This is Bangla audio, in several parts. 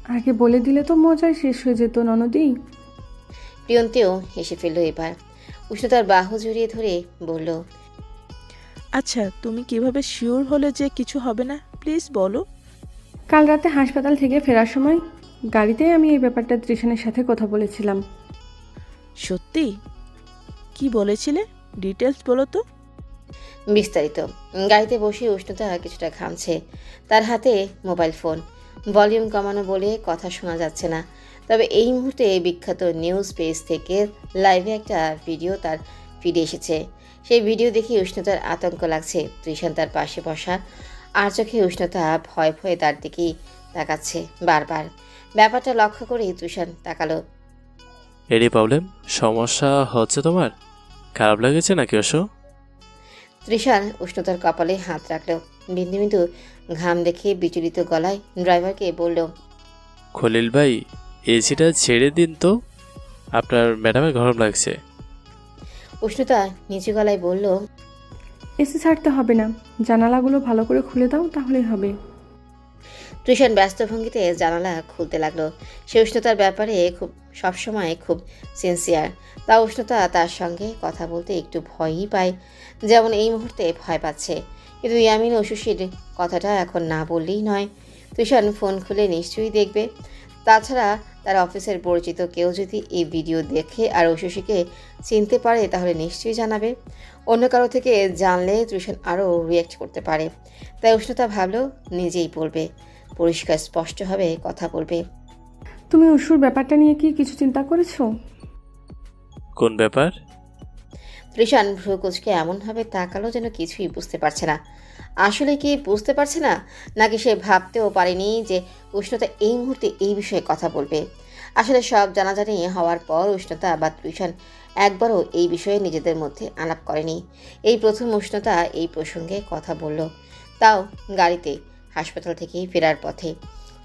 আগে বলে দিলে তো মজাই শেষ হয়ে যেত ননদি। প্রিয়ন্তীও হেসে ফেলল এবার। উষ্ণতার বাহু জড়িয়ে ধরে বলল, আচ্ছা, তুমি কিভাবে শিওর হলে যে কিছু হবে না? প্লিজ বলো। কাল রাতে হাসপাতাল থেকে ফেরার সময় গাড়িতেই আমি এই ব্যাপারটা তৃষানের সাথে কথা বলেছিলাম। সত্যি? কি বলেছিলে? ডিটেলস বলো তো। বিস্তারিত। গাড়িতে বসে উষ্ণতা কিছুটা ঘামছে। তার হাতে মোবাইল ফোন। ভলিউম কমানো বলে কথা শোনা যাচ্ছে না। তবে এই মুহূর্তে বিখ্যাত নিউজ পেজ থেকে লাইভে একটা ভিডিও তার ফিডে এসেছে। সেই ভিডিও দেখে উষ্ণতার আতঙ্ক লাগছে। তৃষান তার পাশে বসা, আর চোখে উষ্ণতা ভয়ে ভয়ে তার দিকেই তাকাচ্ছে বারবার। ব্যাপারটা লক্ষ্য করেই তৃষান তাকালো। Any problem? সমস্যা হচ্ছে তোমার? খারাপ লেগেছে নাকি ওসো? তৃষান উষ্ণতার কপালে হাত রাখল। বিন্দু বিন্দু ঘাম দেখে বিচলিত গলায় ড্রাইভারকে বলল, খলিল ভাই, এসিটা ছেড়ে দিন তো, আপনার ম্যাডামের গরম লাগছে। উষ্ণতা নিচু গলায় বলল, এসি ছাড়তে হবে না, জানালাগুলো ভালো করে খুলে দাও তাহলেই হবে। তৃষান ব্যস্ত ভঙ্গিতে জানালা খুলতে লাগলো। সে উষ্ণতার ব্যাপারে সবসময় খুব সিনসিয়ার। তা উষ্ণতা তার সঙ্গে কথা বলতে একটু ভয়ই পায়, যেমন এই মুহূর্তে ভয় পাচ্ছে। কিন্তু ইয়ামিন ও সুশীর কথাটা এখন না বললেই নয়। তৃষান ফোন খুলে নিশ্চয়ই দেখবে। তাছাড়া তার অফিসের পরিচিত কেউ যদি এই ভিডিও দেখে আর ঐশীকে চিনতে পারে তাহলে নিশ্চয়ই জানাবে। অন্য কারো থেকে জানলে তৃষান আরও রিয়্যাক্ট করতে পারে। তাই উষ্ণতা ভাবলো নিজেই বলবে, পরিষ্কার স্পষ্টভাবে কথা বলবে। তুমি উশুর ব্যাপারটা নিয়ে কি কিছু চিন্তা করেছো? কোন ব্যাপার? তৃষান ভ্রু কুঁচকে এমনভাবে তাকালো যেন কিছুই বুঝতে পারছে না। আসলে কি বুঝতে পারছে না, নাকি সে ভাবতেও পারেনি যে উষ্ণতা এই মুহূর্তে এই বিষয়ে কথা বলবে। আসলে সব জানাজানি হওয়ার পর উষ্ণতা বা তৃষান একবারও এই বিষয়ে নিজেদের মধ্যে আলাপ করেনি। এই প্রথম উষ্ণতা এই প্রসঙ্গে কথা বলল, তাও গাড়িতে, হাসপাতাল থেকে ফেরার পথে।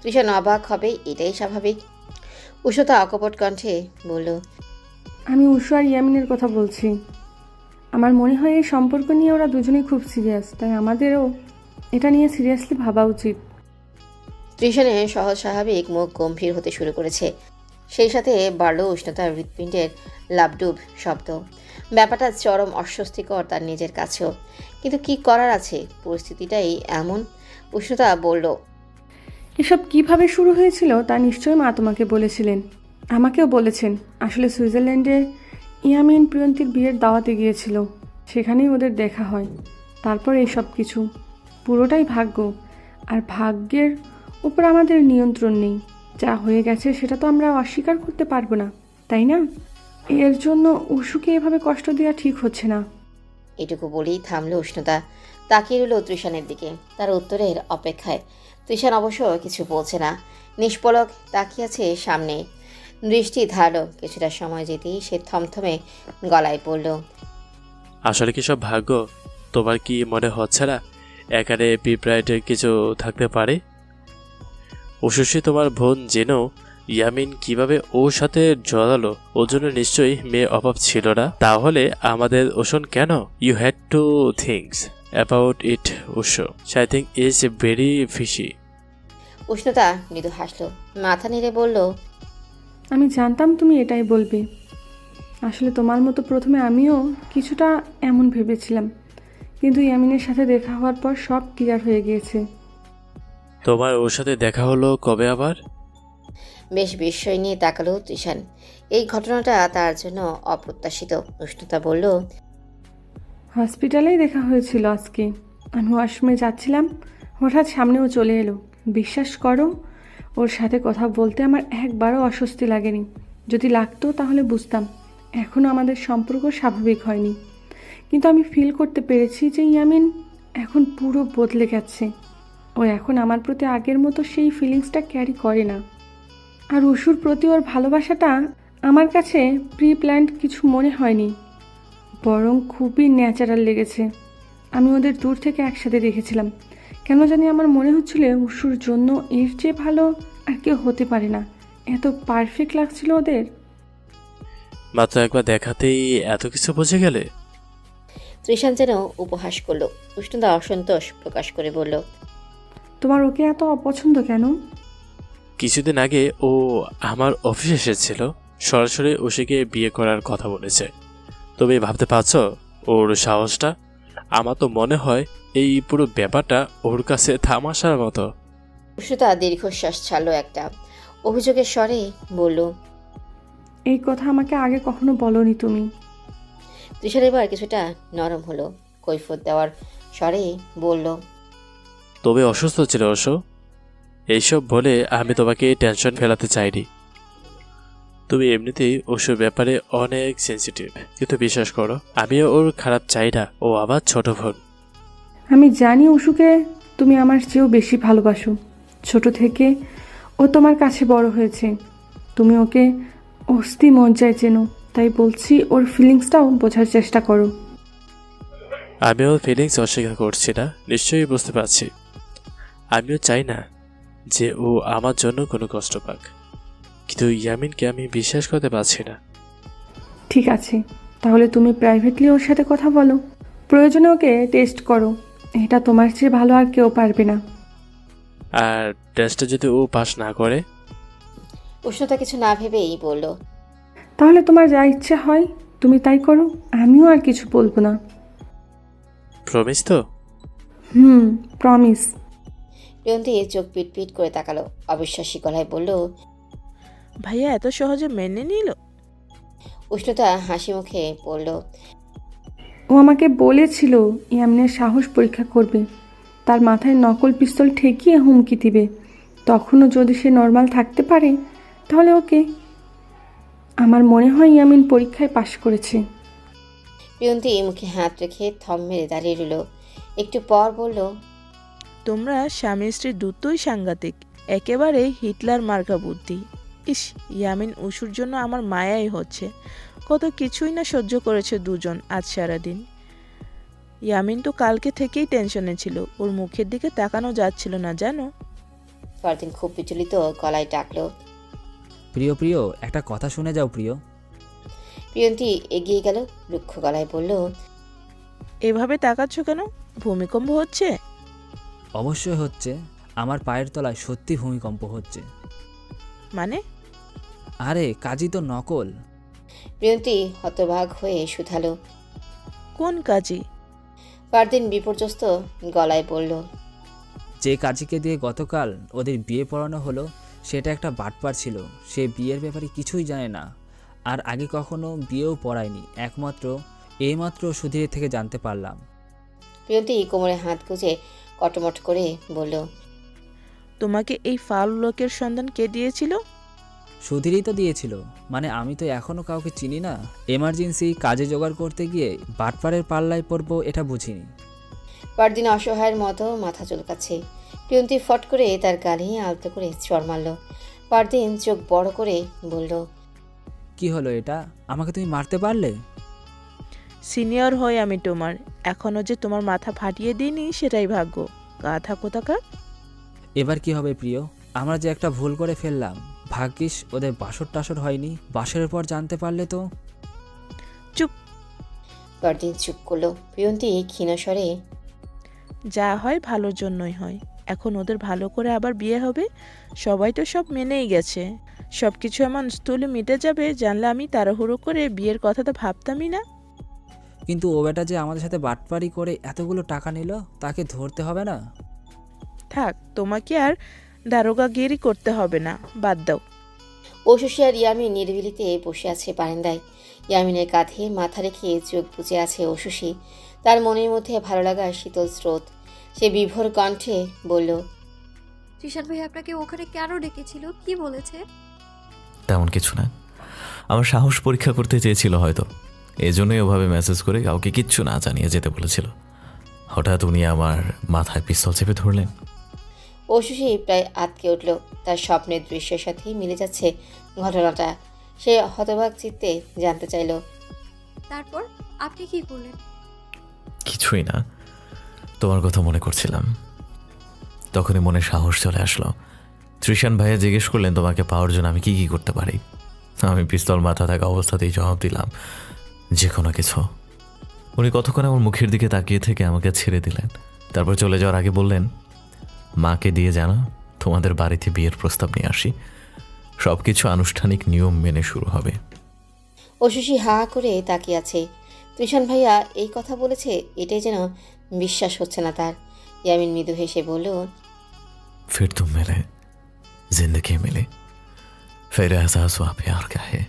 তৃষান অবাক হবে, এটাই স্বাভাবিক। উষ্ণতা অকপট কণ্ঠে বলল, আমি উষু আর ইয়ামিনের কথা বলছি। আমার মনে হয় এই সম্পর্ক নিয়ে ওরা দুজনেই খুব সিরিয়াস, তাই আমাদেরও এটা নিয়ে সিরিয়াসলি ভাবা উচিত। তৃষানের সহজ স্বাভাবিক মুখ গম্ভীর হতে শুরু করেছে। সেই সাথে বাড়ল উষ্ণতার হৃৎপিণ্ডের লাবডুব শব্দ। ব্যাপারটা চরম অস্বস্তিকর তার নিজের কাছেও। কিন্তু কি করার আছে, পরিস্থিতিটাই এমন। উষ্ণতা বলল, এসব কিভাবে শুরু হয়েছিল তা নিশ্চয়ই মা তোমাকে বলেছিলেন, আমাকেও বলেছেন। আসলে সুইজারল্যান্ডে ইয়ামিন প্রিয়ন্তীর বিয়ের দাওয়াতে গিয়েছিল, সেখানেই ওদের দেখা হয়। তারপর এই সব কিছু, পুরোটাই ভাগ্য। আর ভাগ্যের উপর আমাদের নিয়ন্ত্রণ নেই। যা হয়ে গেছে সেটা তো আমরা অস্বীকার করতে পারবো না, তাই না? এর জন্য উষুকে এভাবে কষ্ট দেওয়া ঠিক হচ্ছে না। এটুকু বলেই থামল উষ্ণতা। তাকিয়ে রইল তৃষানের দিকে, তার উত্তরের অপেক্ষায়। তৃষান অবশ্য কিছু বলছে না, নিষ্পলক তাকিয়ে আছে সামনে। দৃষ্টি ধারল। কিছুটা সময় যেতেই সে থমথমে গলায় পড়ল, আসলে কি সব ভাগ্য? তোমার কি মনে হচ্ছে না এখানে পিঁপড়াইটের কিছু থাকতে পারে? অবশ্যই তোমার বোন জেনেও ইয়ামিন কিভাবে ওর সাথে জড়ালো, ওর জন্য নিশ্চয়ই মেয়ে অভাব ছিল না। তাহলে আমাদের ওষুন কেন? You had to things about it ওশো। I think is very fishy. উষ্ণতা মৃদু হাসল, মাথা নেড়ে বলল, আমি জানতাম তুমি এটাই বলবে। আসলে তোমার মতো প্রথমে আমিও কিছুটা এমন ভেবেছিলাম, কিন্তু ইয়ামিনের সাথে দেখা হওয়ার পর সব ক্লিয়ার হয়ে গিয়েছে। তোমার ওর সাথে দেখা হলো কবে আবার? বেশ বিস্ময় নিয়ে তাকালো তৃষান। এই ঘটনাটা তার জন্য অপ্রত্যাশিত। উষ্ণতা বলল, হসপিটালেই দেখা হয়েছিল আজকে। আমি ওয়াশরুমে যাচ্ছিলাম, হঠাৎ সামনেও চলে এলো। বিশ্বাস করো, ওর সাথে কথা বলতে আমার একবারও অস্বস্তি লাগেনি। যদি লাগতো তাহলে বুঝতাম এখনও আমাদের সম্পর্ক স্বাভাবিক হয়নি। কিন্তু আমি ফিল করতে পেরেছি যে ইয়ামিন এখন পুরো বদলে গেছে। ও এখন আমার প্রতি আগের মতো সেই ফিলিংসটা ক্যারি করে না। আর উশুর প্রতি ওর ভালোবাসাটা আমার কাছে প্রি প্ল্যান্ড কিছু মনে হয়নি, বরং খুবই ন্যাচারাল লেগেছে। আমি ওদের দূর থেকে একসাথে দেখেছিলাম, কেন জানি আমার মনে হচ্ছিল উশুর জন্য এর চেয়ে ভালো আর কেউ হতে পারে না। এত পারফেক্ট লাগছিল ওদের। মাত্র একবার দেখাতেই এত কিছু বুঝে গেলে? তৃষান যেন উপহাস করলো। উষ্ণতা অসন্তোষ প্রকাশ করে বলল, তোমার ওকে এত অপছন্দ কেন? কিছুদিন আগে ও আমার অফিসে এসেছিল, সরাসরি ওষিকে বিয়ে করার কথা বলেছে। তুমি ভাবতে পারছো ওর সাহসটা? আমার তো মনে হয় এই পুরো ব্যাপারটা ওর কাছে থামাশার মতো। উষ্ণতা দীর্ঘশ্বাস ছাড়লো একটা, অভিযোগের স্বরে বলল। এই কথা আমাকে আগে কখনো বলনি তুমি। তৃষার এবার কিছুটা নরম হলো, কৈফিয়ত দেওয়ার স্বরে বলল। তবে অসুস্থ ছিল অবশ্য, এইসব বলে আমি তোমাকে টেনশন ফেলাতে চাইনি। তুমি এমনিতেই ওসব ব্যাপারে অনেক সেন্সিটিভ, কিন্তু বিশ্বাস করো আমিও ওর খারাপ চাই না, ও আবার ছোট বোন। আমি জানি অশুকে তুমি আমার চেয়েও বেশি ভালোবাসো। ছোট থেকে ও তোমার কাছে বড় হয়েছে, তুমি ওকে অস্থি মজ্জায় চেনো, তাই বলছি ওর ফিলিংসটাও বোঝার চেষ্টা করো। আমি ওর ফিলিংস অস্বীকার করছি না, নিশ্চয়ই বুঝতে পারছি। আমিও চাই না যে ও আমার জন্য কোনো কষ্ট পাক, কিন্তু ইয়ামিনকে আমি বিশ্বাস করতে পারছি না। ঠিক আছে, তাহলে তুমি প্রাইভেটলি ওর সাথে কথা বলো, প্রয়োজনে ওকে টেস্ট করো। এটা তোমার চেয়ে ভালো আর কেউ পারবে না। আর টেস্টে যদি ও পাস না করে? উষ্ণতা কিছু না ভেবেই বলল। তাহলে তোমার যা ইচ্ছে হয় তুমি তাই করো, আমিও আর কিছু বলবো না। প্রমিস তো? প্রমিস। প্রিয়ন্তী চোখ পিটপিট করে তাকালো, অবিশ্বাসী গলায় বলল। ভাইয়া এত সহজে মেনে নিল? উষ্ণতা হাসি মুখে বলল। ও আমাকে বলেছিল ইয়ামিনের সাহস পরীক্ষা করবে, তার মাথায় নকল পিস্তল ঠেকিয়ে হুমকি দিবে, তখনও যদি সে নর্মাল থাকতে পারে তাহলে ওকে। আমার মনে হয় ইয়ামিন পরীক্ষায় পাশ করেছে। প্রিয়ন্তী মুখে হাত রেখে থম মেরে দাঁড়িয়ে রইল, একটু পর বলল। তোমরা স্বামী স্ত্রী দুটোই সাংঘাতিক, একেবারে হিটলার মার্কা বুদ্ধি। ইস, ইয়ামিন উশুর জন্য আমার মায়াই হচ্ছে। কত কিছুই না সহ্য করেছে দুজন আজ সারাদিন। ইয়ামিন তো কালকে থেকেই টেনশনে ছিল, ওর মুখের দিকে তাকানো যাচ্ছিল না জানো। পরদিন খুব বিচলিত গলায় ডাকলো। প্রিয় প্রিয়, একটা কথা শুনে যাও প্রিয়। প্রিয়ন্তী এগিয়ে গেল, রুক্ষ গলায় বলল। এভাবে তাকাচ্ছ কেন? ভূমিকম্প হচ্ছে? অবশ্যই হচ্ছে, আমার পায়ের তলায় সত্যি ভূমিকম্প হচ্ছে। মানে? আরে কাজী তো নকল। প্রিয়ন্তী হতবাক হয়ে শুধালো। কোন কাজী? পরদিন বিপর্যস্ত গলায় বলল। যে কাজীকে দিয়ে গতকাল ওদের বিয়ে পড়ানো হলো সেটা একটা বাটপার ছিল। সে বিয়ের ব্যাপারে কিছুই জানে না, আর আগে কখনো বিয়েও পড়ায়নি। একমাত্র এইমাত্র সুধীরের থেকে জানতে পারলাম। প্রিয়ন্তী কোমরে হাত গুজে কটমট করে বলল। তোমাকে এই ফাউল লোকের সন্ধান কে দিয়েছিল? সুধীরই তো দিয়েছিল। মানে আমি তো এখনো কাউকে চিনি না, এমার্জেন্সি কাজে জোগাড় করতে গিয়ে বাটপারের পাল্লায় পড়বো এটা বুঝিনি। পরদিন অসহায়ের মতো মাথা চুলকাচ্ছে। প্রিয়ন্তী ফট করে তার গালে আলতো করে চড় মারল। পরদিন চোখ বড় করে বলল। কি হলো এটা? আমাকে তুমি মারতে পারলে? সিনিয়র হই আমি তোমার, এখনো যে তোমার মাথা ফাটিয়ে দিইনি সেটাই ভাগ্য। গাধা কোথাকার। এবার কি হবে প্রিয়? আমরা যে একটা ভুল করে ফেললাম। ভাগ্যিস ওদের বাসর টাসর হয়নি, বাসরের পর জানতে পারলে তো। চুপ। পরদিন চুপ করলো। প্রিয়ন্তী ক্ষীণস্বরে। যা হয় ভালোর জন্যই হয়। এখন ওদের ভালো করে আবার বিয়ে হবে, সবাই তো সব মেনেই গেছে। সব কিছু এমন স্থূলে মিটে যাবে জানলে আমি তাড়াহুড়ো করে বিয়ের কথা তো ভাবতামই না। কিন্তু ও বেটা যে আমাদের সাথে বাটপারি করে এতগুলো টাকা নিল, তাকে ধরতে হবে না? থাক, তোমাকে আর দারোগাগিরি করতে হবে না, বাদ দাও। ওশুষি আর ইয়ামিন নিরিবিলিতে বসে আছে বারান্দায়। ইয়ামিনের কাঁধে মাথা রেখে চোখ বুজে আছে ওশুষি। তার মনের মধ্যে ভালো লাগার শীতল স্রোত। সে বিভোর কণ্ঠে বলল। ত্রিশান ভাই আপনাকে ওখানে কেন ডেকেছিল, কি বলেছে? তেমন কিছু না, আমার সাহস পরীক্ষা করতে চেয়েছিল হয়তো, এজন্যই ওভাবে মেসেজ করে কাউকে কিচ্ছু না জানিয়ে যেতে বলেছিল। হঠাৎ উনি আমার মাথায় পিস্তল চেপে ধরলেন। ওশুষি প্রায় আটকে উঠল। তার স্বপ্নের দৃশ্যের সাথে মিলে যাচ্ছে ঘটনাটা। সে হতবাক চিত্তে জানতে চাইল। তারপর আপনি কি করলেন? কিছুই না, তোমার কথা মনে করছিলাম। তখনই মনে সাহস চলে আসলো। ত্রিশান ভাইয়া জিজ্ঞেস করলেন তোমাকে পাওয়ার জন্য আমি কি কি করতে পারি। আমি পিস্তল মাথা থাকা অবস্থাতেই জবাব দিলাম, যে কোনো কিছু। উনি কতক্ষণ আমার মুখের দিকে তাকিয়ে থেকে আমাকে ছেড়ে দিলেন। তারপর চলে যাওয়ার আগে বললেন, মাকে দিয়ে জানো তোমাদের বাড়িতে বিয়ের প্রস্তাব নিয়ে আসি, সব কিছু আনুষ্ঠানিক নিয়ম মেনে শুরু হবে। অশুষি হা করে তাকিয়ে আছে। তুষান ভাইয়া এই কথা বলেছে, এটাই যেন বিশ্বাস হচ্ছে না তার। ইয়ামিন মৃদু হেসে বলল, फिर तुम मिले, जिंदगी मिली, फिर एहसास हुआ प्यार क्या है,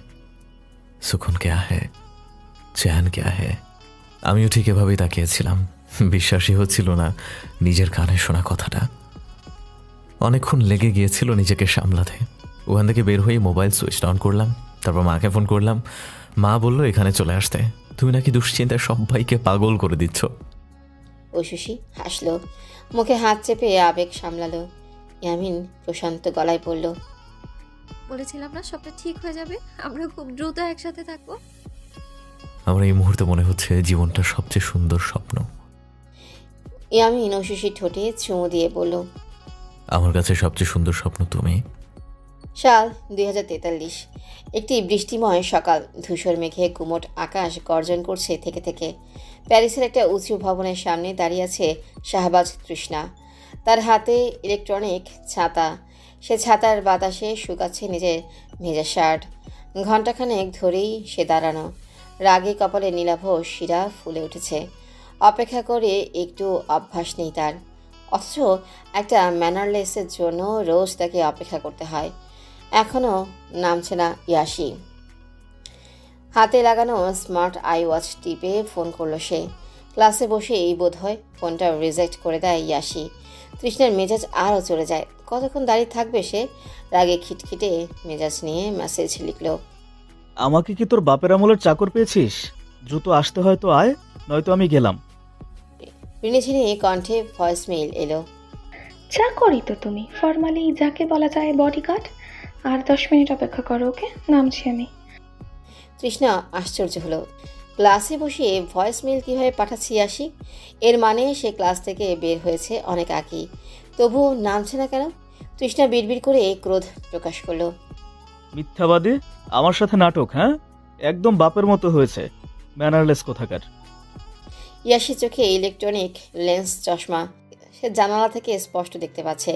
सुकून क्या है, चैन क्या है। আমিও ঠিক এভাবেই তাকিয়েছিলাম, বিশ্বাসই হচ্ছিল না নিজের কানে শোনা কথাটা। অনেকক্ষণ লেগে গিয়েছিল নিজেকে সামলাতে। ওখান থেকে বের হয়ে মোবাইল সুইচ অন করলাম, তারপর মাকে ফোন করলাম। মা বলল এখানে চলে আসতে, তুমি নাকি দুশ্চিন্তায় সবাইকে পাগল করে দিচ্ছ। অশুষি হাসলো, মুখে হাত চেপে আবেগ সামলালো। ইয়ামিন প্রশান্ত গলায় বলল, বলেছিলাম না সবটা ঠিক হয়ে যাবে, আমরা খুব দ্রুত একসাথে থাকবো। আমার এই মুহূর্তে মনে হচ্ছে জীবনটা সবচেয়ে সুন্দর স্বপ্ন। ইয়ামিন অশুষির ঠোঁটে চুমু দিয়ে বলল, আমার কাছে সবচেয়ে সুন্দর স্বপ্ন তুমি। সাল 2043। একটি বৃষ্টিময় সকাল। ধূসর মেঘে কুমোট আকাশ গর্জন করছে থেকে থেকে। প্যারিসের একটা উঁচু ভবনের সামনে দাঁড়িয়ে আছে শাহবাজ তৃষ্ণা। তার হাতে ইলেকট্রনিক ছাতা। সে ছাতার বাতাসে শুকাচ্ছে নিজের ভেজা শার্ট। ঘণ্টাখানেক ধরেই সে দাঁড়ানো। রাগে কপালে নীলাভ শিরা ফুলে উঠেছে। অপেক্ষা করে একটু অভ্যাস নেই তার, অথচ একটা ম্যানারলেসের জন্য রোজ তাকে অপেক্ষা করতে হয়। এখনও নামছে না ইয়াসি। হাতে লাগানো স্মার্ট আই ওয়াচ টিপে ফোন করলো সে। ক্লাসে বসেই বোধহয় ফোনটা রিজেক্ট করে দেয় ইয়াসি। তৃষ্ণার মেজাজ আরও চলে যায়। কতক্ষণ দাঁড়িয়ে থাকবে সে? রাগে খিটখিটে মেজাজ নিয়ে মেসেজ লিখল, আমাকে কি তোর বাপের আমলের চাকর পেয়েছিস? দ্রুত আসতে হয়তো আয়, নয়তো আমি গেলাম। রিনিঝিনি কণ্ঠে ভয়েস মেইল এলো, চাকরি তো তুমি, ফর্মালি যাকে বলা যায় বডিগার্ড। আর 10 মিনিট অপেক্ষা করো, ওকে? নামছি আমি। তৃষ্ণা আশ্চর্য হলো। ক্লাসে বসে ভয়েস মেইল কীভাবে পাঠাচ্ছি ইয়াসি? এর মানে সে ক্লাস থেকে বের হয়েছে অনেক আগেই। তবুও নামছে না কেন? তৃষ্ণা বিড়বিড় করে ক্রোধ প্রকাশ করলো, মিথ্যাবাদী, আমার সাথে নাটক। হ্যাঁ, একদম বাপের মতো হয়েছে, ম্যানারলেস কোথাকার। ইয়াসি চোখে ইলেকট্রনিক লেন্স চশমা। সে জানালা থেকে স্পষ্ট দেখতে পাচ্ছে।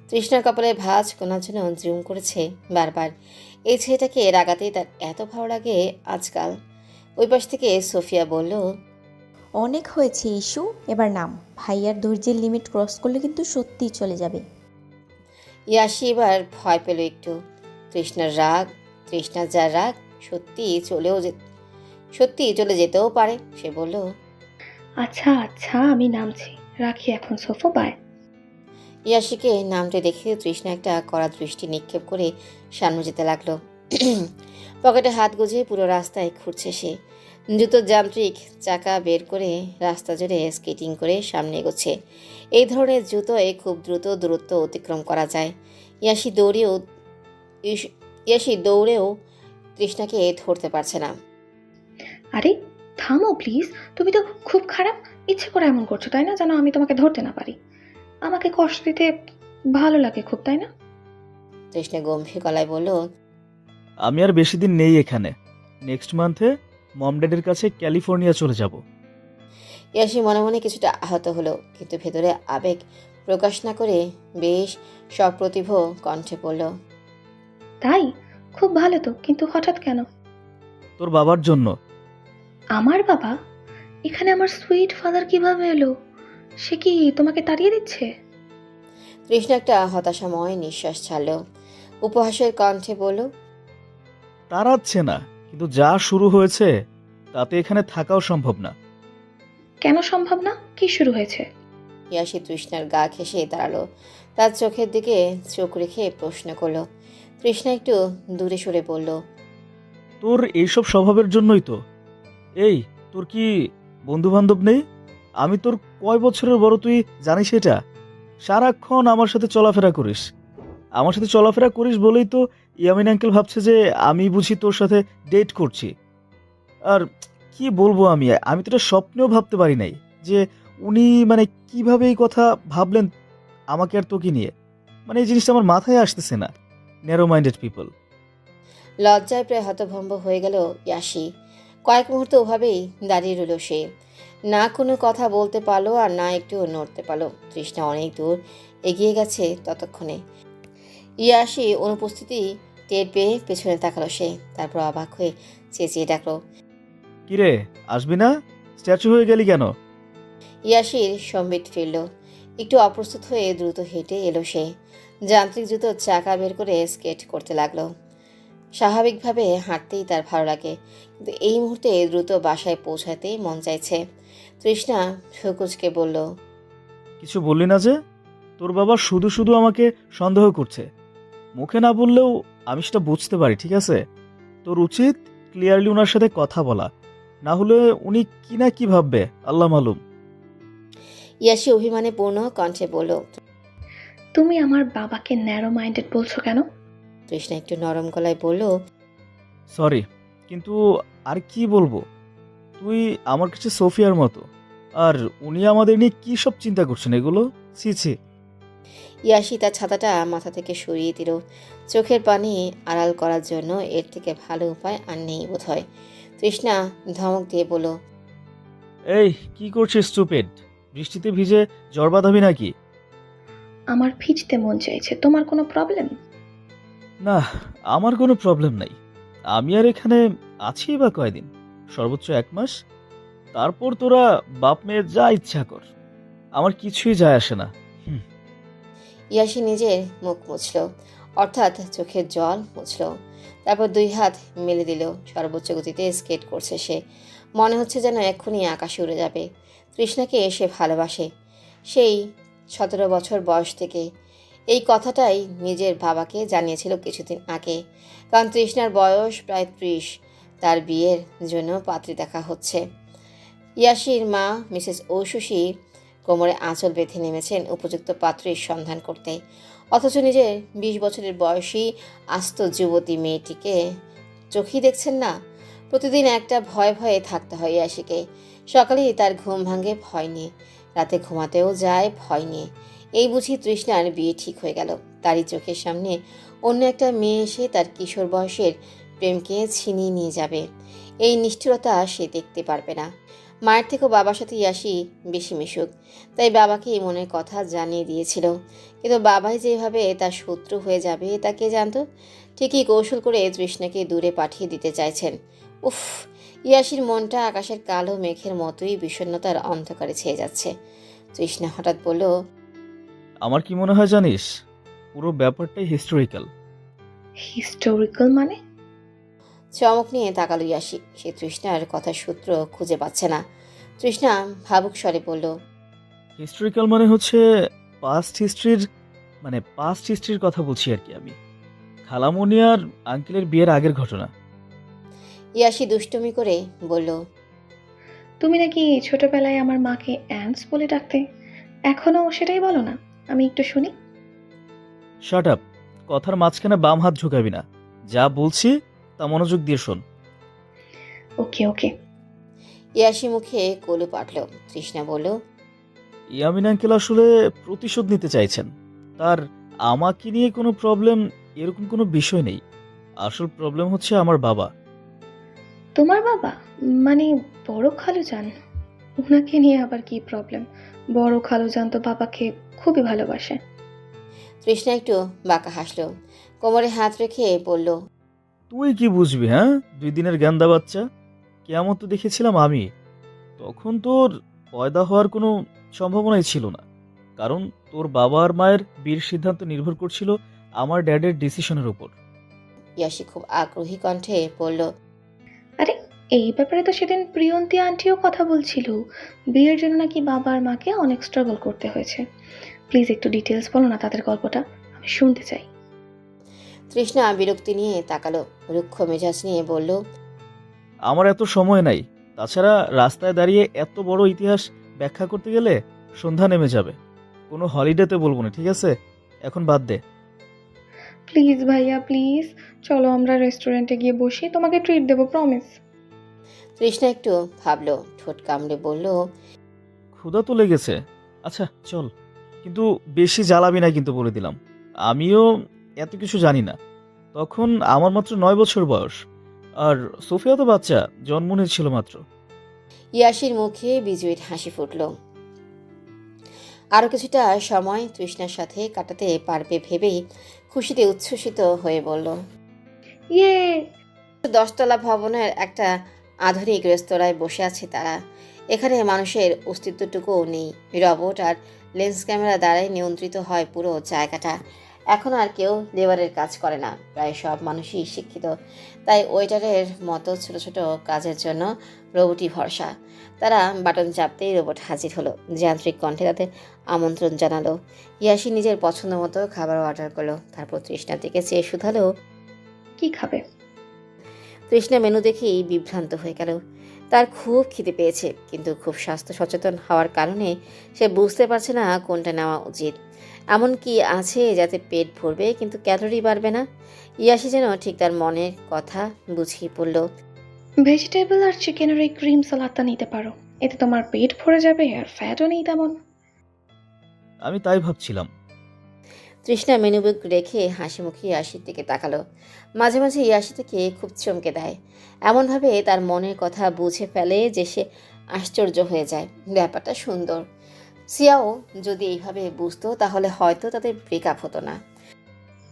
তৃষ্ণার কপালে ভাঁজ কোনার জন্য জুম করেছে বারবার। এই ছেলেটাকে রাগাতেই তার এত ভালো লাগে আজকাল। ওই পাশ থেকে সোফিয়া বলল, অনেক হয়েছে ইস্যু, এবার নাম। ভাইয়ার ধৈর্যের লিমিট ক্রস করলে কিন্তু সত্যিই চলে যাবে। ইয়াসি এবার ভয় পেল একটু। তৃষ্ণার যা রাগ সত্যি চলে যেতেও পারে। সে বলল, আচ্ছা আচ্ছা, আমি নামছি, রাখি এখন সোফা, বাই। ইয়াসিকে নামতে দেখে তৃষ্ণা একটা কড়া দৃষ্টি নিক্ষেপ করে সামনে যেতে লাগলো। পকেটে হাত গুজে পুরো রাস্তায় ঘুরছে সে। জুতোর যান্ত্রিক চাকা বের করে রাস্তা জুড়ে স্কেটিং করে সামনে এগোচ্ছে। এই ধরনের জুতোয় খুব দ্রুত দূরত্ব অতিক্রম করা যায়। ইয়াসি দৌড়েও তৃষ্ণাকে ধরতে পারছে না। আরে থামো প্লিজ, তুমি তো খুব খারাপ। ইচ্ছে করে এমন করছো, তাই না? যেন আমি তোমাকে ধরতে না পারি। আমাকে কষ্ট দিতে ভালো লাগে খুব, তাই না? তৃষ্ণা গম্ভীর গলায় বলল, আমি আর বেশি দিন নেই এখানে। নেক্সট মান্থে মম ড্যাডের কাছে ক্যালিফোর্নিয়া চলে যাব। ইয়াসি মনে মনে কিছুটা আহত হলো, কিন্তু ভেতরে আবেগ প্রকাশ না করে বেশ সপ্রতিভ কণ্ঠে পড়ল, তাই? খুব ভালো তো, কিন্তু হঠাৎ কেন? তোর বাবার জন্য। আমার বাবা? এখানে আমার সুইট ফাদার কিভাবে এলো? সে কি তোমাকে তাড়িয়ে দিচ্ছে? তৃষ্ণা একটা হতাশাময় নিঃশ্বাস ছাড়ল। উপহাসের কণ্ঠে বলল, তাড়াচ্ছে না, কিন্তু যা শুরু হয়েছে তাতে এখানে থাকাও সম্ভব না। কেন সম্ভব না? কি শুরু হয়েছে? ইয়াসি তৃষ্ণার গা ঘেঁষে দাঁড়ালো। তার চোখের দিকে চোখ রেখে প্রশ্ন করলো। তৃষ্ণা একটু দূরে সরে বলল, তোর এইসব স্বভাবের জন্যই তো। এই, তোর কি বন্ধু বান্ধব নেই? আমি তোর কয় বছরের বড় তুই জানিস এটা? সারাক্ষণ আমার সাথে চলাফেরা করিস বলেই তো ইয়ামিন আঙ্কেল ভাবছে যে আমি বুঝি তোর সাথে ডেট করছি। আর কি বলবো, আমি তো এটা স্বপ্নেও ভাবতে পারি নাই যে উনি কিভাবে এই কথা ভাবলেন আমাকে আর তোকে নিয়ে। এই জিনিসটা আমার মাথায় আসতেছে না। Narrow minded people. লজ্জায় প্রায় হতভম্ব হয়ে গেল ইয়াসি। কয়েক মুহূর্ত ওভাবেই দাঁড়িয়ে রইল সে। না কোনো কথা বলতে পারলো আর না একটু নড়তে পারলো। তৃষ্ণা অনেক দূর এগিয়ে গেছে ততক্ষণে। ইয়াসি অনুপস্থিতি টের পেয়ে পেছনে তাকালো সে, তারপর অবাক হয়ে চেঁচিয়ে ডাকলো। কিরে, আসবি না? স্ট্যাচু হয়ে গেলি কেন? ইয়াসির সম্বিত ফিরল। একটু অপ্রস্তুত হয়ে দ্রুত হেঁটে এলো সে। যান্ত্রিক জুতোর চাকা বের করে স্কেট করতে লাগলো। স্বাভাবিকভাবে হাঁটতেই তার ভালো লাগে, কিন্তু এই মুহূর্তে দ্রুত বাসায় পৌঁছাতেই মন চাইছে। তৃষ্ণা সুকুচকে বলল, কিছু বললি না যে? তোর বাবা শুধু শুধু আমাকে সন্দেহ করছে। মুখে না বললেও আমি সেটা বুঝতে পারি, ঠিক আছে? তোর উচিত ক্লিয়ারলি ওনার সাথে কথা বলা, না হলে উনি কি না কি ভাববে আল্লাহ মালুম। ইয়াসি অভিমানে পূর্ণ কণ্ঠে বলল। তুমি আমার বাবাকে ন্যারো মাইন্ডেড বলছো কেন? তৃষ্ণা একটু নরম গলায় বলল, সরি, কিন্তু আর কি বলবো? তুই আমার কাছে সোফিয়ার মতো, আর উনি আমাদের নিয়ে কি সব চিন্তা করছেন এগুলো, ছি ছি। ইয়াসি তার ছাতাটা মাথা থেকে সরিয়ে দিল। চোখের পানি আড়াল করার জন্য এর থেকে ভালো উপায় আর নেই বোধ হয়। তৃষ্ণা ধমক দিয়ে বলল, এই কি করছিস স্টুপিড? বৃষ্টিতে ভিজে জ্বর বাঁধাবি নাকি? আমার ভিজতে মন চাইছে, তোমার কোনো প্রবলেম? না, আমার কোনো প্রবলেম নাই। আমি আর এখানে আছি বা কয়দিন, সর্বোচ্চ 1 মাস। তারপর তোরা বাপ মেয়ে যা ইচ্ছা কর, আমার কিছুই যায় আসে না। ইয়াসি নিজের মুখ মুছল, অর্থাৎ চোখের জল মুছল। তারপর 2 হাত মেলে দিল। সর্বোচ্চ গতিতে স্কেট করছে সে। মনে হচ্ছে যেন এক্ষুনি আকাশে উড়ে যাবে। তৃষ্ণাকে সে ভালোবাসে, সেই 17 বছর বয়স থেকে। এই কথাটাই নিজের বাবাকে জানিয়েছিল কিছুদিন আগে, কারণ তৃষ্ণার বয়স প্রায় 30। তার বিয়ের জন্য পাত্রী দেখা হচ্ছে। ইয়াসির মা মিসেস ঔশুসী কোমরে আঁচল বেঁধে নেমেছেন উপযুক্ত পাত্রীর সন্ধান করতে, অথচ নিজের 20 বছরের বয়সী আস্ত যুবতী মেয়েটিকে চোখেই দেখছেন না। প্রতিদিন একটা ভয়ে ভয়ে থাকতে হয় ইয়াসিকে। সকালেই তার ঘুম ভাঙে ভয় নিয়ে, রাতে ঘুমাতেও যায় ভয় নিয়ে। এই বুঝি তৃষ্ণার বিয়ে ঠিক হয়ে গেল। তারই চোখের সামনে অন্য একটা মেয়ে এসে তার কিশোর বয়সের প্রেমকে ছিনিয়ে নিয়ে যাবে। এই নিষ্ঠুরতা সে দেখতে পারবে না। মায়ের থেকেও বাবার সাথে ইয়াসি বেশি মিশুক, তাই বাবাকে এই মনের কথা জানিয়ে দিয়েছিল। কিন্তু বাবাই যেভাবে তার শত্রু হয়ে যাবে তা কে জানতো। ঠিকই কৌশল করে তৃষ্ণাকে দূরে পাঠিয়ে দিতে চাইছেন। উফ, ইয়াসির মনটা আকাশের কালো মেঘের মতোই বিষণ্ণতার অন্ধকারে ছেয়ে যাচ্ছে। তৃষ্ণা হঠাৎ বলল, আমার কি মনে হয় জানিস, পুরো ব্যাপারটাই হিস্টোরিক্যাল। হিস্টোরিক্যাল মানে? চমক নিয়ে তাকালো ইয়াসি। সে তৃষ্ণার কথার সূত্র খুঁজে পাচ্ছে না। তৃষ্ণা ভাবুক স্বরে বলল, হিস্টোরিক্যাল মানে হচ্ছে পাস্ট হিস্ট্রির কথা বলছি আর কি আমি। খালামণি আর আঙ্কেলের বিয়ের আগের ঘটনা। ইয়াসি দুষ্টুমি করে বলল, তুমি নাকি ছোটবেলায় আমার মাকে অ্যান্স বলে ডাকতে, এখনো সেটাই বলো না? আমি একটু শুনি। শাট আপ, কথার মাঝখানে বাম হাত ঝুঁকাবি না। যা বলছি তা মনোযোগ দিয়ে শোন। ওকে ওকে। ইয়াসি মুখে কলু পাটল। তৃষ্ণা বলল, ইয়ামিন আঙ্কেল আসলে প্রতিশোধ নিতে চাইছেন। তার আমাকে নিয়ে কোনো প্রবলেম এরকম কোনো বিষয় নেই। আসল প্রবলেম হচ্ছে আমার বাবা। তোমার বাবা মানে বড় খালুজান? ওনাকে নিয়ে আবার কি প্রবলেম? বড় খালুজান তো বাবাকে খুবই ভালোবাসে। তৃষ্ণা একটু বাঁকা হাসল, কোমরে হাত রেখে বলল, তুই কি বুঝবি? হ্যাঁ, 2 দিনের গ্যান্দা বাচ্চা। কেমন তো দেখেছিলাম আমি। তখন তোর পয়দা হওয়ার কোনো সম্ভাবনাই ছিল না, কারণ তোর বাবা আর মায়ের বিয়ের সিদ্ধান্ত নির্ভর করছিল আমার ড্যাডের ডিসিশনের উপর। ইয়াসি খুব আগ্রহী কণ্ঠে বলল, আরে এই ব্যাপারে তো সেদিন প্রিয়ন্তী আন্টিও কথা বলছিল। বিয়ের জন্য নাকি বাবা আর মাকে অনেক স্ট্রাগল করতে হয়েছে। প্লিজ একটু ডিটেলস বলো না তাদের গল্পটা, আমি শুনতে চাই। তৃষ্ণা বিরক্তি নিয়ে তাকালো, রুক্ষ মেজাজ নিয়ে বলল, আমার এত সময় নাই। তাছাড়া রাস্তায় দাঁড়িয়ে এত বড় ইতিহাস ব্যাখ্যা করতে গেলে সন্ধ্যা নেমে যাবে। কোনো হলিডেতে বলবো না, ঠিক আছে? এখন বাদ দে। প্লিজ ভাইয়া প্লিজ, চলো আমরা রেস্টুরেন্টে গিয়ে বসি, তোমাকে ট্রিট দেবো, প্রমিস। তৃষ্ণা একটু ভাবলো, ঠোঁট কামড়ে বলল, ক্ষুধা তো লেগেছে। আচ্ছা চল, কিন্তু বেশি জ্বালাবি না কিন্তু, বলে দিলাম। আমিও এত কিছু জানি না। তখন আমার মাত্র 9 বছর বয়স, আর সোফিয়া তো বাচ্চা, জন্ম নিয়েছিল মাত্র। ইয়াসির মুখে বিজয়ীর হাসি ফুটল। আরও কিছুটা সময় তৃষ্ণার সাথে কাটাতে পারবে ভেবেই খুশিতে উচ্ছ্বসিত হয়ে বলল। ইয়ে, 10তলা ভবনের একটা আধুনিক রেস্তোরাঁয় বসে আছে তারা। এখানে মানুষের অস্তিত্বটুকুও নেই। রোবট আর লেন্স ক্যামেরা দ্বারাই নিয়ন্ত্রিত হয় পুরো জায়গাটা। এখন আর কেউ লেবারের কাজ করে না, প্রায় সব মানুষই শিক্ষিত। তাই ওয়েটারের মতো ছোট ছোট কাজের জন্য রোবটই ভরসা। তারা বাটন চাপতেই রোবট হাজির হলো, যান্ত্রিক কণ্ঠে তাদের আমন্ত্রণ জানালো। ইয়াসি নিজের পছন্দ মতো খাবার অর্ডার করলো, তারপর তৃষ্ণার দিকে চেয়ে শুধালো। কি খাবে? তৃষ্ণা মেনু দেখেই বিভ্রান্ত হয়ে গেল। তার খুব খিদে পেয়েছে, কিন্তু খুব স্বাস্থ্য সচেতন হওয়ার কারণে সে বুঝতে পারছে না কোনটা নেওয়া উচিত। এমন কি আছে যাতে পেট ভরবে কিন্তু ক্যালোরি বাড়বে না? ইয়াসি যেন ঠিক তার মনের কথা বুঝিয়ে পড়ল। ভেজিটেবল আর চিকেনের এই ক্রিম সালাদটা নিতে পারো, এতে তোমার পেট ভরে যাবে আর ফ্যাটও নেই তেমন। আমি তাই ভাবছিলাম। তৃষ্ণা মেনু বুক রেখে হাসি মুখে ইয়াসির দিকে তাকালো। মাঝে মাঝে ইয়াসি থেকে খুব চমকে দেয়, এমনভাবে তার মনের কথা বুঝে ফেলে যে সে আশ্চর্য হয়ে যায়। ব্যাপারটা সুন্দর। সিয়াও যদি এইভাবে বুঝতো তাহলে হয়তো তাদের ব্রেকআপ হতো না।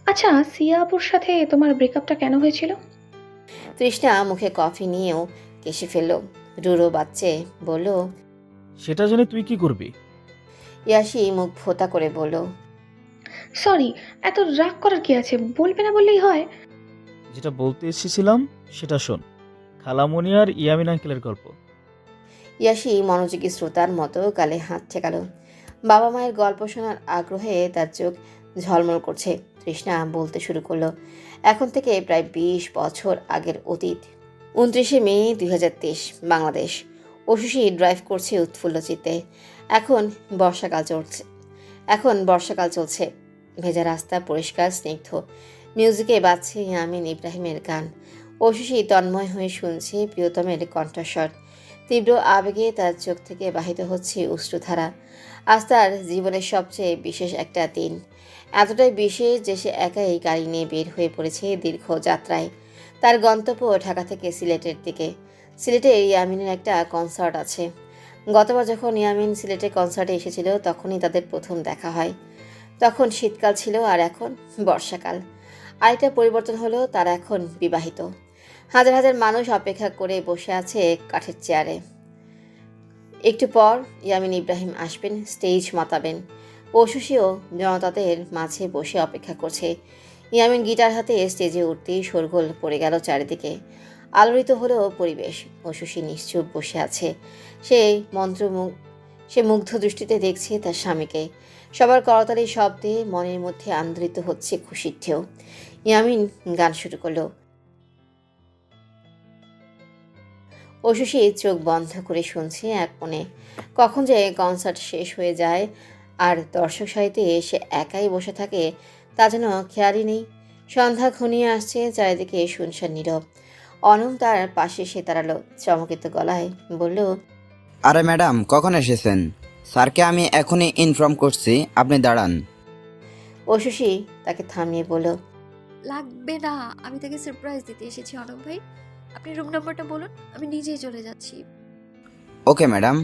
আচ্ছা, সিয়া আপুর সাথে তোমার ব্রেকআপটা কেন হয়েছিল? তৃষ্ণা মুখে কফি নিয়েও কেশে ফেলল। রুরো বাচ্চে বলল। সেটা জেনে তুই কি করবি? ইয়াসি মুখ ভোতা করে বলল। সরি, এত রাগ করার কি আছে, বলবে না বললেই হয়। যেটা বলতে এসেছিলাম সেটা শোন। খালামণি আর ইয়ামিন আঙ্কেলের গল্প। ইয়াসি মনোযোগী শ্রোতার মতো গালে হাত ঠেকাল। বাবা মায়ের গল্প শোনার আগ্রহে তার চোখ ঝলমল করছে। তৃষ্ণা বলতে শুরু করলো। এখন থেকে প্রায় 20 বছর আগের অতীত। 29শে মে 2023, বাংলাদেশ। অশুষি ড্রাইভ করছে উৎফুল্ল চিত্তে। এখন বর্ষাকাল চলছে। ভেজা রাস্তা পরিষ্কার স্নিগ্ধ। মিউজিকে বাজছে ইয়ামিন ইব্রাহিমের গান। অশুষি তন্ময় হয়ে শুনছে প্রিয়তমের কণ্ঠস্বর। তীব্র আবেগে তার চোখ থেকে বাহিত হচ্ছে অশ্রুধারা। আজ তার জীবনের সবচেয়ে বিশেষ একটা দিন। এতটাই বিশেষ যে সে একাই গাড়ি নিয়ে বের হয়ে পড়েছে দীর্ঘ যাত্রায়। তার গন্তব্য ঢাকা থেকে সিলেটের দিকে। সিলেটে ইয়ামিনের একটা কনসার্ট আছে। গতবার যখন ইয়ামিন সিলেটে কনসার্টে এসেছিল তখনই তাদের প্রথম দেখা হয়। তখন শীতকাল ছিল আর এখন বর্ষাকাল। আরেকটা পরিবর্তন হলো, তারা এখন বিবাহিত। হাজার হাজার মানুষ অপেক্ষা করে বসে আছে কাঠের চেয়ারে। একটু পর ইয়ামিন ইব্রাহিম আসবেন, স্টেজ মাতাবেন। অশুষিও জনতাদের মাঝে বসে অপেক্ষা করছে। ইয়ামিন গিটার হাতে স্টেজে উঠতেই শোরগোল পড়ে গেল চারিদিকে। আলোড়িত হলো পরিবেশ। অশুষি নিশ্চুপ বসে আছে। সে মুগ্ধ দৃষ্টিতে দেখছে তার স্বামীকে। সবার করতালির শব্দে মনের মধ্যে আন্দোলিত হচ্ছে খুশির ঢেউ। ইয়ামিন গান শুরু করলো। অশুষি চোখ বন্ধ করে শুনছে এক মনে। কখন যে কনসার্ট শেষ হয়ে যায় আর দর্শক সারিতে সে একাই বসে থাকে তা যেন খেয়ালই নেই। সন্ধ্যা ঘনিয়ে আসছে, চারিদিকে শুনশান নীরব। অনম তার পাশে এসে দাঁড়ালো, চমকিত গলায় বলল। আরে ম্যাডাম, কখন এসেছেন? স্যারকে আমি এখনই ইনফর্ম করছি, আপনি দাঁড়ান। অশুষি তাকে থামিয়ে বলল। লাগবে না, আমি তাকে সারপ্রাইজ দিতে এসেছি অনব ভাই। আপনি রুম নাম্বারটা বলুন, আমি নিজেই চলে যাচ্ছি। Okay madam.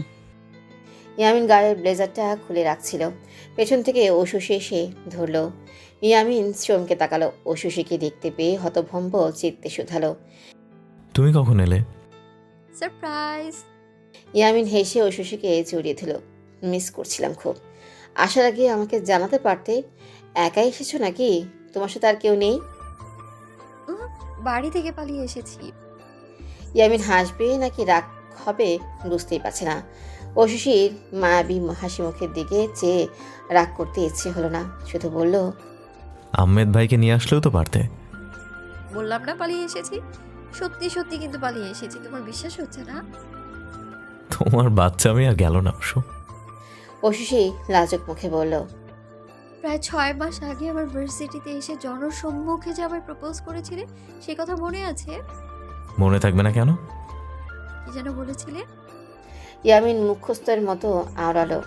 ইয়ামিন গায়ের ব্লেজারটা খুলে রাখছিল। পেছন থেকে অশুষি এসে ধরল। ইয়ামিন চমকে তাকালো। অশুষিকে দেখতে পেয়ে হতভম্ব চিত্তে শুধালো। তুমি কখন এলে? সারপ্রাইজ। ইয়ামিন হেসে অশুষিকে জড়িয়ে দিল। মিস করছিলাম খুব। আসার আগে আমাকে জানাতে পারতে। একাই এসেছো নাকি? তোমার সাথে আর কেউ নেই? বাড়ি থেকে পালিয়ে এসেছি। ইয়ামিন হাসবে নাকি রাগ হবে বুঝতেই পারছে না। অশুষির মায়াবী হাসি মুখের দিকে চেয়ে রাগ করতে ইচ্ছে হলো না, শুধু বলল। আহমেদ ভাইকে নিয়ে আসলেও তো পারতে। বললাম না পালিয়ে এসেছি। সত্যি সত্যি কিন্তু পালিয়ে এসেছি, তোমার বিশ্বাস হচ্ছে না? তোমার বাচ্চা মেয়ে আর গেল না অবশ্য। অশুষি লাজুক মুখে বলল। প্রায় 6 মাস আগে আমার ভার্সিটিতে এসে জনসম্মুখে যে আমায় প্রপোজ করেছিলে, সে কথা মনে আছে? মনে থাকবে না কেন? কি যেন বলেছিলে? ইয়ামিন মুখস্থের মতো আওড়ালো।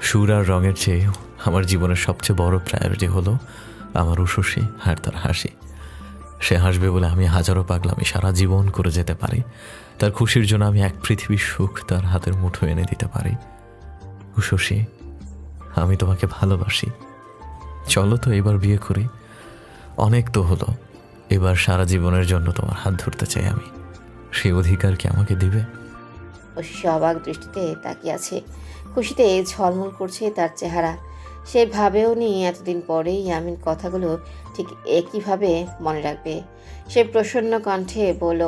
সুর আর রঙের চেয়ে আমার জীবনের সবচেয়ে বড় প্রায়োরিটি হলো আমার উশসী আর তার হাসি। সে হাসবে বলে আমি হাজারো পাগলামি সারা জীবন করে যেতে পারি। তার খুশির জন্য আমি এক পৃথিবীর সুখ তার হাতের মুঠো এনে দিতে পারি। উশসী, আমি তোমাকে ভালোবাসি। চলো তো এবার বিয়ে করি। অনেক তো হলো, এবার সারা জীবনের জন্য তোমার হাত ধরতে চাই আমি। সেই অধিকার কি আমাকে দিবে? অশিশি অবাক দৃষ্টিতে তাকিয়ে আছে। খুশিতে ঝলমল করছে তার চেহারা। সে ভাবেও নি এতদিন পরে ইয়ামিন কথাগুলো ঠিক একইভাবে মনে রাখবে। সে প্রসন্ন কণ্ঠে বলল,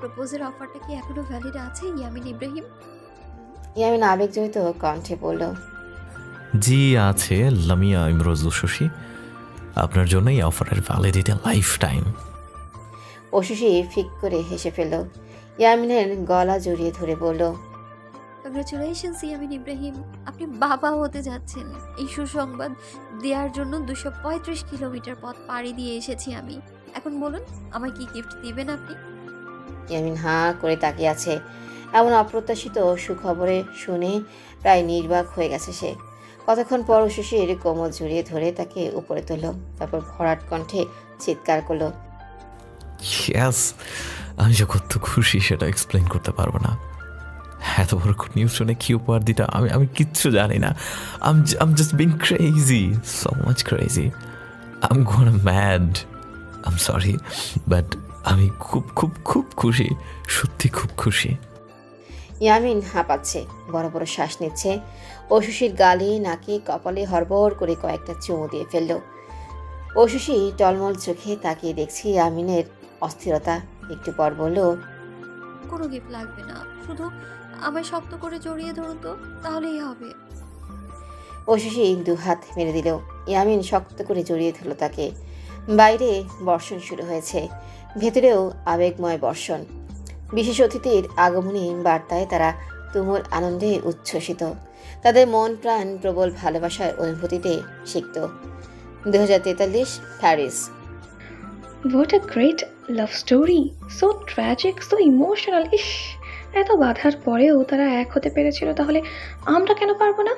প্রপোজের অফারটা কি এখনো ভ্যালিড আছে ইয়ামিন ইব্রাহিম? ইয়ামিন আবেগজড়িত কণ্ঠে বলল, জি আছে লামিয়া ইমরোজ শশী, আপনার জন্য এই অফারের ভ্যালিডিটি লাইফ টাইম। অশিশি ফিক করে হেসে ফেলল। ইয়ামিনের গলা জড়িয়ে ধরে বলল, কংগ্রাচুলেশনস ইয়ামিন ইব্রাহিম, আপনি বাবা হতে যাচ্ছেন। এই সুসংবাদ দেওয়ার জন্য 235 কিলোমিটার পথ পাড়ি দিয়ে এসেছি আমি। এখন বলুন, আমায় কি গিফট দিবেন আপনি? ইয়ামিন হাঁ করে তাকিয়ে আছে। এমন অপ্রত্যাশিত সুখবরে শুনে প্রায় নির্বাক হয়ে গেছে সে। কতক্ষণ পর অশিশির কোমর জড়িয়ে ধরে তাকে উপরে তুলল। তারপর ভরাট কণ্ঠে চিৎকার করলো, ইয়াস, আমি যে কত খুশি সেটা এক্সপ্লেন করতে পারবো না। এত বড় নিউজ শুনে কি উপহার দিতে আমি কিচ্ছু জানি না। I'm just being crazy, so much crazy. I'm gonna mad. I'm sorry, but আমি খুব খুব খুব খুশি, সত্যি খুব খুশি। ইয়ামিন হাঁপাচ্ছে, বড় বড় শ্বাস নিচ্ছে। অশিশির গালে নাকে কপালে হড়বড় করে কয়েকটা চুমু দিয়ে ফেলল। অশিশি টলমল চোখে তাকিয়ে দেখছি ইয়ামিনের অস্থিরতা। একটু পর বলল, কোনো গিফট লাগবে না, শুধু আমায় শক্ত করে জড়িয়ে ধরুন তো, তাহলেই হবে। অশিশি 2 হাত মেরে দিল। ইয়ামিন শক্ত করে জড়িয়ে ধরল তাকে। বাইরে বর্ষণ শুরু হয়েছে, ভেতরেও আবেগময় বর্ষণ। বিশেষ অতিথির আগমনী বার্তায় তারা তুমুল আনন্দে উচ্ছ্বসিত। তাদের মন প্রাণ প্রবল ভালোবাসার অনুভূতিতে সিক্ত। 2043 Paris. What a great love story, so tragic, so emotional. ইস, এত বাধার পরেও তারা এক হতে পেরেছিল, তাহলে আমরা কেন পারবো না?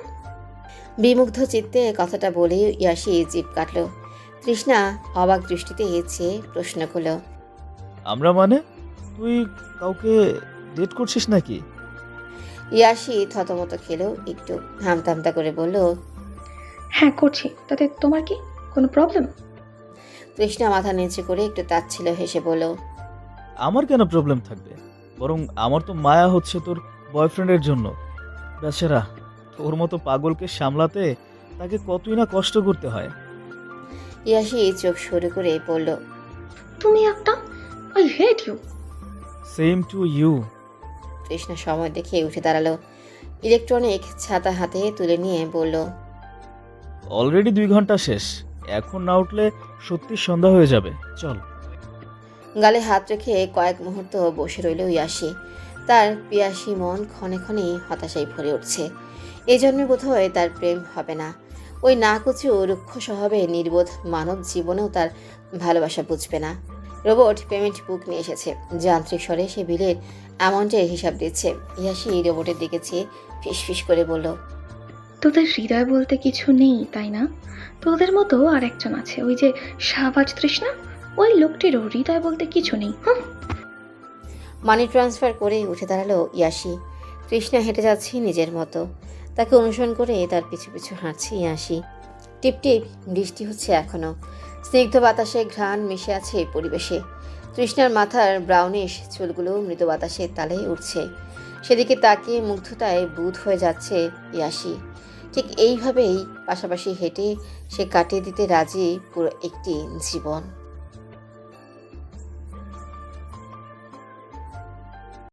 বিমুগ্ধ চিত্তে কথাটা বলেই ইয়াসি জিভ কাটল। তৃষ্ণা অবাক দৃষ্টিতে চেয়ে প্রশ্ন করল, আমরা মানে? তুই কাউকে ডেট করছিস নাকি? ইয়াসি থতমত খেলো একটু, হামতামতা করে বলল, হ্যাঁ করছি, তাতে তোমার কি কোনো প্রবলেম? তৃষ্ণা মাথা নিচু করে একটু তাচ্ছিল হেসে বলল, আমার কেন প্রবলেম থাকবে? বরং আমার তো মায়া হচ্ছে তোর বয়ফ্রেন্ডের জন্য। বেচারা, তোর মতো পাগলকে সামলাতে তাকে কতই না কষ্ট করতে হয়। ইয়াসি চোখ সরু করে বলল, তুমি একটা, I hate you. Same to you. Trishna সময় দেখে উঠে দাঁড়ালো। ইলেকট্রনিক ছাতা হাতে তুলে নিয়ে বলল, অলরেডি 2 ঘন্টা শেষ, এখন না উঠলে সত্যি সন্ধ্যা হয়ে যাবে, চল। গালে হাত রেখে কয়েক মুহূর্ত বসে রইল ইয়াসি। তার পিয়াসী মন ক্ষণে ক্ষণে হতাশায় ভরে উঠছে। এজন্য বোধহয় তার প্রেম হবে না। ওই নাকুচু রুক্ষ স্বভাবে নির্বোধ মানব জীবনেও তার ভালোবাসা বুঝবে না। রোবট পেমেন্ট বুক নিয়ে এসেছে। যান্ত্রিক স্বরে সে বিলের অ্যামাউন্টের হিসাব দিচ্ছে। ইয়াসি রোবটের দিকে চেয়ে ফিসফিস করে বলল, তোদের হৃদয় বলতে কিছু নেই তাই না? তোদের মতো আর একজন আছে, ওই যে শাহবাজ তৃষ্ণা, ওই লোকটিরও হৃদয় বলতে কিছু নেই। মানি ট্রান্সফার করে উঠে দাঁড়ালো ইয়াসি। তৃষ্ণা হেঁটে যাচ্ছে নিজের মতো। তাকে অনুসরণ করে তার পিছু পিছু হাঁটছে ইয়াসি। টিপ টিপ বৃষ্টি হচ্ছে এখনো। স্নিগ্ধ বাতাসে ঘ্রাণ মিশে আছে পরিবেশে। তৃষ্ণার মাথার ব্রাউনিশ চুলগুলো মৃদু বাতাসে তালে উঠছে। সেদিকে তাকিয়ে মুগ্ধতায় বুঁদ হয়ে যাচ্ছে ইয়াসি। ঠিক এইভাবেই পাশাপাশি হেঁটে সে কাটিয়ে দিতে রাজি পুরো একটি জীবন।